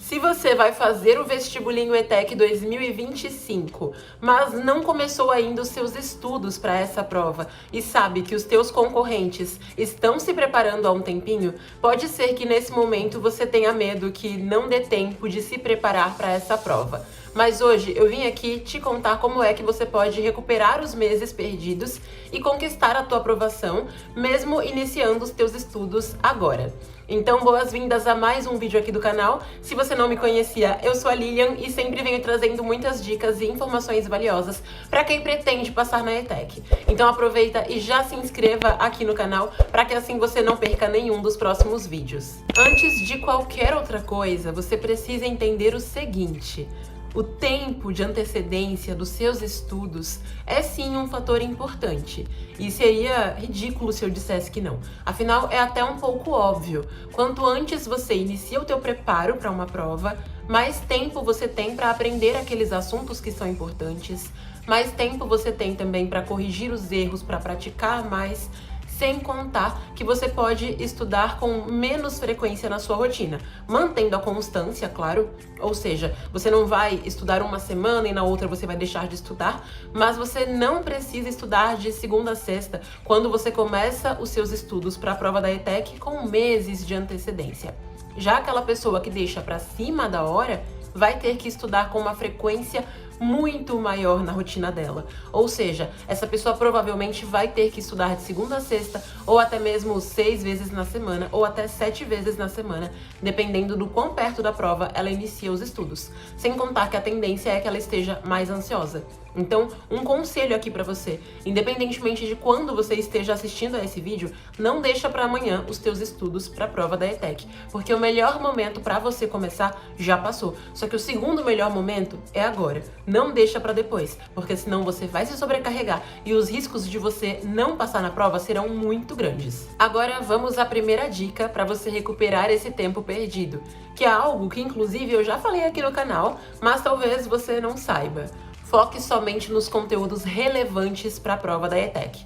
Se você vai fazer o vestibulinho ETEC 2025, mas não começou ainda os seus estudos para essa prova e sabe que os teus concorrentes estão se preparando há um tempinho, pode ser que nesse momento você tenha medo que não dê tempo de se preparar para essa prova. Mas hoje eu vim aqui te contar como é que você pode recuperar os meses perdidos e conquistar a tua aprovação, mesmo iniciando os teus estudos agora. Então, boas-vindas a mais um vídeo aqui do canal. Se você não me conhecia, eu sou a Lilian e sempre venho trazendo muitas dicas e informações valiosas para quem pretende passar na ETEC. Então aproveita e já se inscreva aqui no canal para que assim você não perca nenhum dos próximos vídeos. Antes de qualquer outra coisa, você precisa entender o seguinte: o tempo de antecedência dos seus estudos é sim um fator importante. E seria ridículo se eu dissesse que não. Afinal, é até um pouco óbvio. Quanto antes você inicia o teu preparo para uma prova, mais tempo você tem para aprender aqueles assuntos que são importantes, mais tempo você tem também para corrigir os erros, para praticar mais. Sem contar que você pode estudar com menos frequência na sua rotina, mantendo a constância, claro. Ou seja, você não vai estudar uma semana e na outra você vai deixar de estudar, mas você não precisa estudar de segunda a sexta quando você começa os seus estudos para a prova da ETEC com meses de antecedência. Já aquela pessoa que deixa para cima da hora vai ter que estudar com uma frequência muito maior na rotina dela. Ou seja, essa pessoa provavelmente vai ter que estudar de segunda a sexta, ou até mesmo 6 vezes na semana, ou até 7 vezes na semana, dependendo do quão perto da prova ela inicia os estudos. Sem contar que a tendência é que ela esteja mais ansiosa. Então, um conselho aqui pra você: independentemente de quando você esteja assistindo a esse vídeo, não deixa pra amanhã os teus estudos pra prova da ETEC, porque o melhor momento pra você começar já passou. Só que o segundo melhor momento é agora. Não deixa pra depois, porque senão você vai se sobrecarregar e os riscos de você não passar na prova serão muito grandes. Agora vamos à primeira dica pra você recuperar esse tempo perdido, que é algo que inclusive eu já falei aqui no canal, mas talvez você não saiba. Foque somente nos conteúdos relevantes para a prova da ETEC.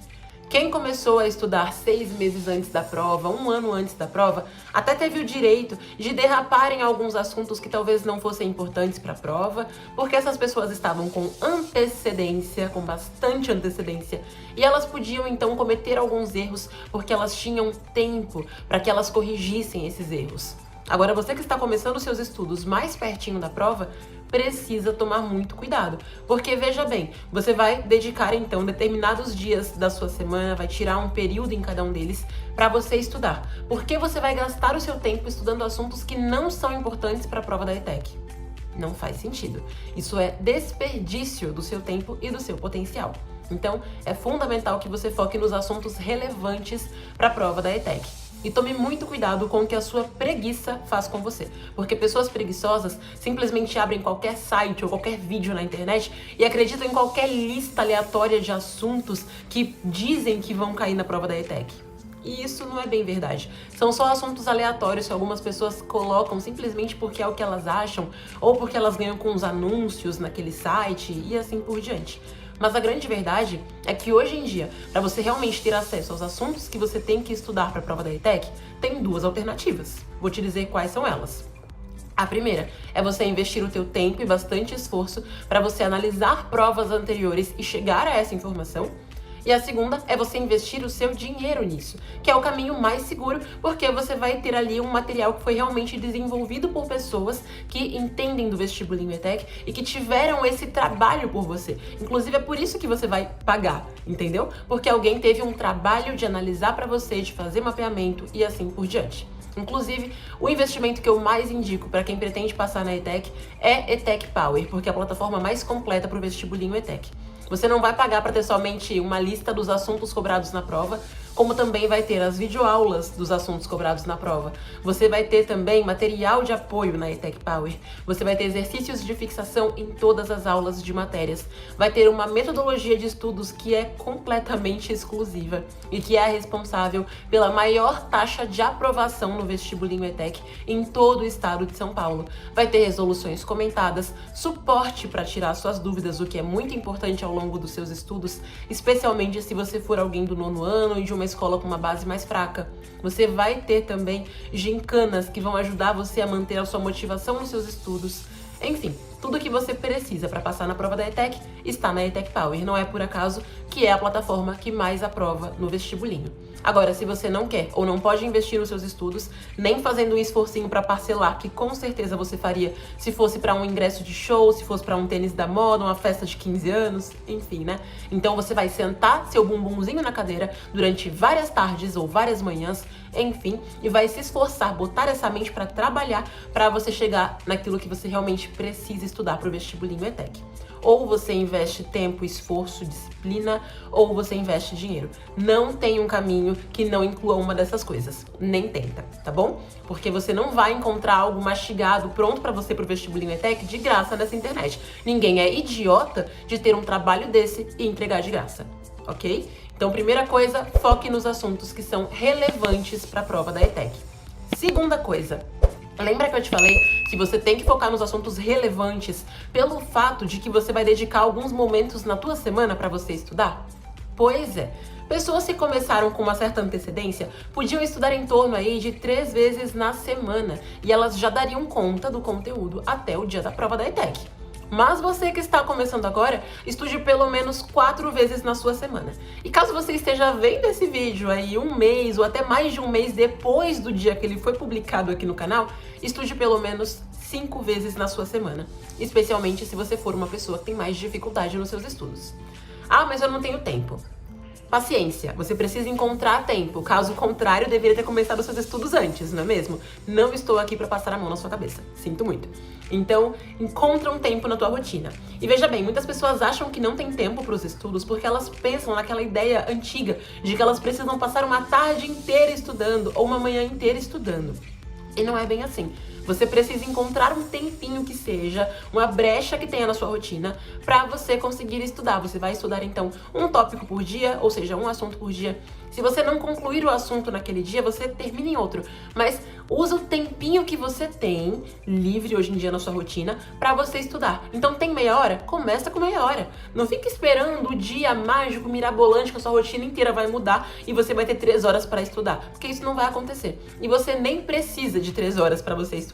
Quem começou a estudar 6 meses antes da prova, 1 ano antes da prova, até teve o direito de derrapar em alguns assuntos que talvez não fossem importantes para a prova, porque essas pessoas estavam com antecedência, com bastante antecedência, e elas podiam então cometer alguns erros porque elas tinham tempo para que elas corrigissem esses erros. Agora, você que está começando os seus estudos mais pertinho da prova, precisa tomar muito cuidado, porque veja bem, você vai dedicar então determinados dias da sua semana, vai tirar um período em cada um deles para você estudar. Por que você vai gastar o seu tempo estudando assuntos que não são importantes para a prova da ETEC? Não faz sentido. Isso é desperdício do seu tempo e do seu potencial. Então, é fundamental que você foque nos assuntos relevantes para a prova da ETEC. E tome muito cuidado com o que a sua preguiça faz com você. Porque pessoas preguiçosas simplesmente abrem qualquer site ou qualquer vídeo na internet e acreditam em qualquer lista aleatória de assuntos que dizem que vão cair na prova da ETEC. E isso não é bem verdade. São só assuntos aleatórios que algumas pessoas colocam simplesmente porque é o que elas acham ou porque elas ganham com os anúncios naquele site e assim por diante. Mas a grande verdade é que hoje em dia, para você realmente ter acesso aos assuntos que você tem que estudar para a prova da ETEC, tem 2 alternativas. Vou te dizer quais são elas. A primeira é você investir o teu tempo e bastante esforço para você analisar provas anteriores e chegar a essa informação. E a segunda é você investir o seu dinheiro nisso, que é o caminho mais seguro, porque você vai ter ali um material que foi realmente desenvolvido por pessoas que entendem do vestibulinho ETEC e que tiveram esse trabalho por você. Inclusive é por isso que você vai pagar, entendeu? Porque alguém teve um trabalho de analisar para você, de fazer mapeamento e assim por diante. Inclusive, o investimento que eu mais indico para quem pretende passar na ETEC é ETEC Power, porque é a plataforma mais completa para o vestibulinho ETEC. Você não vai pagar para ter somente uma lista dos assuntos cobrados na prova, como também vai ter as videoaulas dos assuntos cobrados na prova. Você vai ter também material de apoio na ETEC Power. Você vai ter exercícios de fixação em todas as aulas de matérias. Vai ter uma metodologia de estudos que é completamente exclusiva e que é a responsável pela maior taxa de aprovação no vestibulinho ETEC em todo o estado de São Paulo. Vai ter resoluções comentadas, suporte para tirar suas dúvidas, o que é muito importante ao longo dos seus estudos, especialmente se você for alguém do 9º ano e de uma uma escola com uma base mais fraca. Você vai ter também gincanas que vão ajudar você a manter a sua motivação nos seus estudos. Enfim, tudo que você precisa para passar na prova da ETEC está na ETEC Power. Não é por acaso que é a plataforma que mais aprova no vestibulinho. Agora, se você não quer ou não pode investir nos seus estudos, nem fazendo um esforcinho para parcelar, que com certeza você faria se fosse para um ingresso de show, se fosse para um tênis da moda, uma festa de 15 anos, enfim, né? Então você vai sentar seu bumbumzinho na cadeira durante várias tardes ou várias manhãs, enfim, e vai se esforçar, botar essa mente para trabalhar para você chegar naquilo que você realmente precisa estudar para o vestibulinho ETEC. Ou você investe tempo, esforço, disciplina, ou você investe dinheiro. Não tem um caminho que não inclua uma dessas coisas. Nem tenta, tá bom? Porque você não vai encontrar algo mastigado, pronto pra você pro vestibulinho ETEC de graça nessa internet. Ninguém é idiota de ter um trabalho desse e entregar de graça, ok? Então, primeira coisa, foque nos assuntos que são relevantes para a prova da ETEC. Segunda coisa, lembra que eu te falei que você tem que focar nos assuntos relevantes pelo fato de que você vai dedicar alguns momentos na tua semana para você estudar? Pois é. Pessoas que começaram com uma certa antecedência podiam estudar em torno aí de 3 vezes na semana e elas já dariam conta do conteúdo até o dia da prova da ETEC. Mas você que está começando agora, estude pelo menos 4 vezes na sua semana. E caso você esteja vendo esse vídeo aí 1 mês ou até mais de 1 mês depois do dia que ele foi publicado aqui no canal, estude pelo menos 5 vezes na sua semana. Especialmente se você for uma pessoa que tem mais dificuldade nos seus estudos. Ah, mas eu não tenho tempo. Paciência, você precisa encontrar tempo. Caso contrário, deveria ter começado os seus estudos antes, não é mesmo? Não estou aqui para passar a mão na sua cabeça. Sinto muito. Então, encontra um tempo na tua rotina. E veja bem, muitas pessoas acham que não tem tempo para os estudos porque elas pensam naquela ideia antiga de que elas precisam passar uma tarde inteira estudando ou uma manhã inteira estudando. E não é bem assim. Você precisa encontrar um tempinho que seja, uma brecha que tenha na sua rotina, para você conseguir estudar. Você vai estudar, então, um tópico por dia, ou seja, um assunto por dia. Se você não concluir o assunto naquele dia, você termina em outro. Mas usa o tempinho que você tem, livre hoje em dia na sua rotina, para você estudar. Então, tem meia hora? Começa com meia hora. Não fica esperando o dia mágico, mirabolante, que a sua rotina inteira vai mudar e você vai ter 3 horas para estudar. Porque isso não vai acontecer. E você nem precisa de 3 horas para você estudar.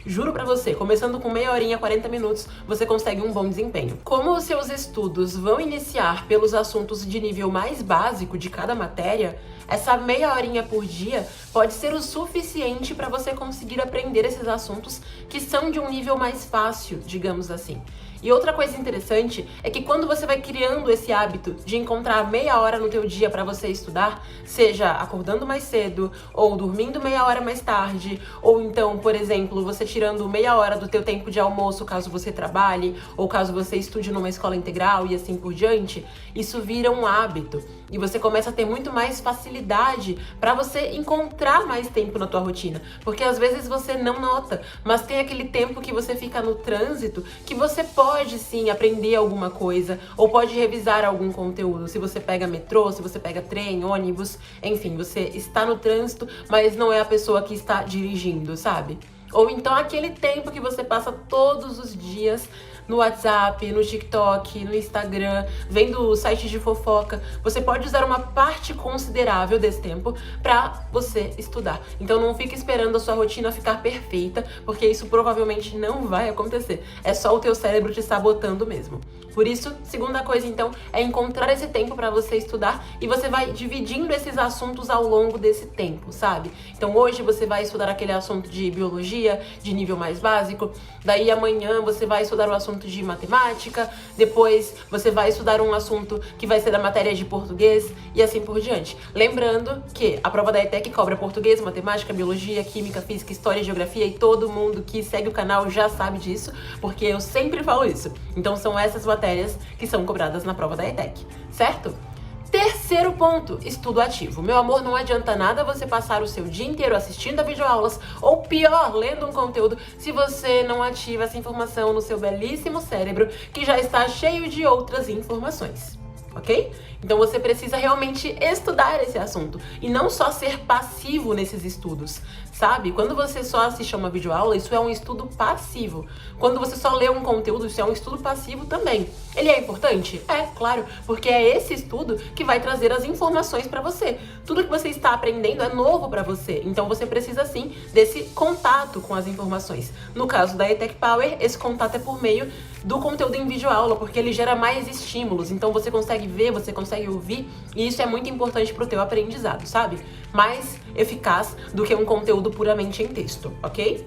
Juro pra você, começando com meia horinha, 40 minutos, você consegue um bom desempenho. Como os seus estudos vão iniciar pelos assuntos de nível mais básico de cada matéria, essa meia horinha por dia pode ser o suficiente para você conseguir aprender esses assuntos que são de um nível mais fácil, digamos assim. E outra coisa interessante é que quando você vai criando esse hábito de encontrar meia hora no teu dia para você estudar, seja acordando mais cedo, ou dormindo meia hora mais tarde, ou então, por exemplo, você tirando meia hora do teu tempo de almoço caso você trabalhe, ou caso você estude numa escola integral e assim por diante, isso vira um hábito. E você começa a ter muito mais facilidade para você encontrar mais tempo na tua rotina. Porque às vezes você não nota, mas tem aquele tempo que você fica no trânsito que você pode sim aprender alguma coisa ou pode revisar algum conteúdo. Se você pega metrô, se você pega trem, ônibus, enfim, você está no trânsito, mas não é a pessoa que está dirigindo, sabe? Ou então aquele tempo que você passa todos os dias no WhatsApp, no TikTok, no Instagram, vendo sites de fofoca. Você pode usar uma parte considerável desse tempo para você estudar. Então não fique esperando a sua rotina ficar perfeita, porque isso provavelmente não vai acontecer. É só o teu cérebro te sabotando mesmo. Por isso, segunda coisa então, é encontrar esse tempo para você estudar e você vai dividindo esses assuntos ao longo desse tempo, sabe? Então hoje você vai estudar aquele assunto de biologia, de nível mais básico, daí amanhã você vai estudar o assunto de matemática, depois você vai estudar um assunto que vai ser da matéria de português e assim por diante. Lembrando que a prova da ETEC cobra português, matemática, biologia, química, física, história, geografia e todo mundo que segue o canal já sabe disso, porque eu sempre falo isso. Então são essas matérias que são cobradas na prova da ETEC, certo? Terceiro ponto, estudo ativo. Meu amor, não adianta nada você passar o seu dia inteiro assistindo a videoaulas ou pior, lendo um conteúdo se você não ativa essa informação no seu belíssimo cérebro que já está cheio de outras informações. Ok? Então você precisa realmente estudar esse assunto e não só ser passivo nesses estudos. sabe? Quando você só assiste a uma videoaula, isso é um estudo passivo. Quando você só lê um conteúdo, isso é um estudo passivo também. Ele é importante? É, claro, porque é esse estudo que vai trazer as informações para você. Tudo que você está aprendendo é novo para você, então você precisa sim desse contato com as informações. No caso da ETEC Power, esse contato é por meio do conteúdo em videoaula, porque ele gera mais estímulos, então você consegue ver, você consegue ouvir, e isso é muito importante pro teu aprendizado, sabe? Mais eficaz do que um conteúdo puramente em texto, ok?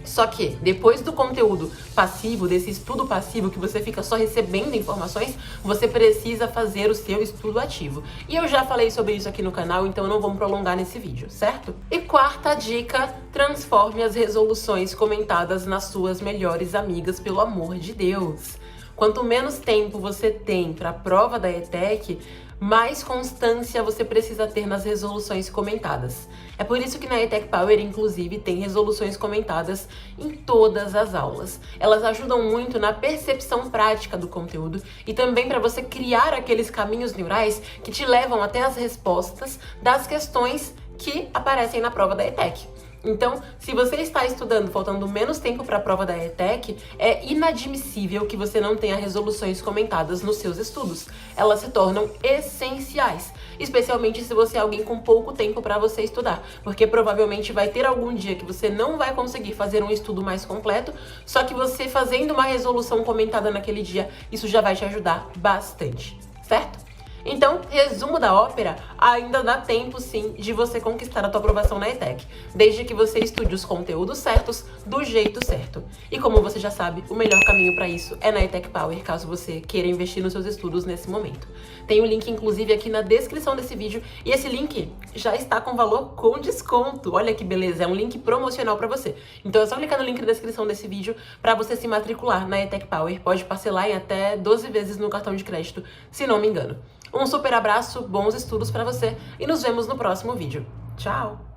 Só que, depois do conteúdo passivo, desse estudo passivo que você fica só recebendo informações, você precisa fazer o seu estudo ativo. E eu já falei sobre isso aqui no canal, então eu não vou me prolongar nesse vídeo, certo? E quarta dica, transforme as resoluções comentadas nas suas melhores amigas, pelo amor de Deus. Quanto menos tempo você tem para a prova da ETEC, mais constância você precisa ter nas resoluções comentadas. É por isso que na ETEC Power, inclusive, tem resoluções comentadas em todas as aulas. Elas ajudam muito na percepção prática do conteúdo e também para você criar aqueles caminhos neurais que te levam até as respostas das questões que aparecem na prova da ETEC. Então, se você está estudando faltando menos tempo para a prova da ETEC, é inadmissível que você não tenha resoluções comentadas nos seus estudos. Elas se tornam essenciais, especialmente se você é alguém com pouco tempo para você estudar, porque provavelmente vai ter algum dia que você não vai conseguir fazer um estudo mais completo, só que você fazendo uma resolução comentada naquele dia, isso já vai te ajudar bastante, certo? Então, resumo da ópera, ainda dá tempo sim de você conquistar a tua aprovação na ETEC, desde que você estude os conteúdos certos, do jeito certo. E como você já sabe, o melhor caminho para isso é na ETEC Power, caso você queira investir nos seus estudos nesse momento. Tem o link, inclusive, aqui na descrição desse vídeo, e esse link já está com valor com desconto. Olha que beleza, é um link promocional para você. Então é só clicar no link na descrição desse vídeo para você se matricular na ETEC Power. Pode parcelar em até 12 vezes no cartão de crédito, se não me engano. Um super abraço, bons estudos pra você e nos vemos no próximo vídeo. Tchau!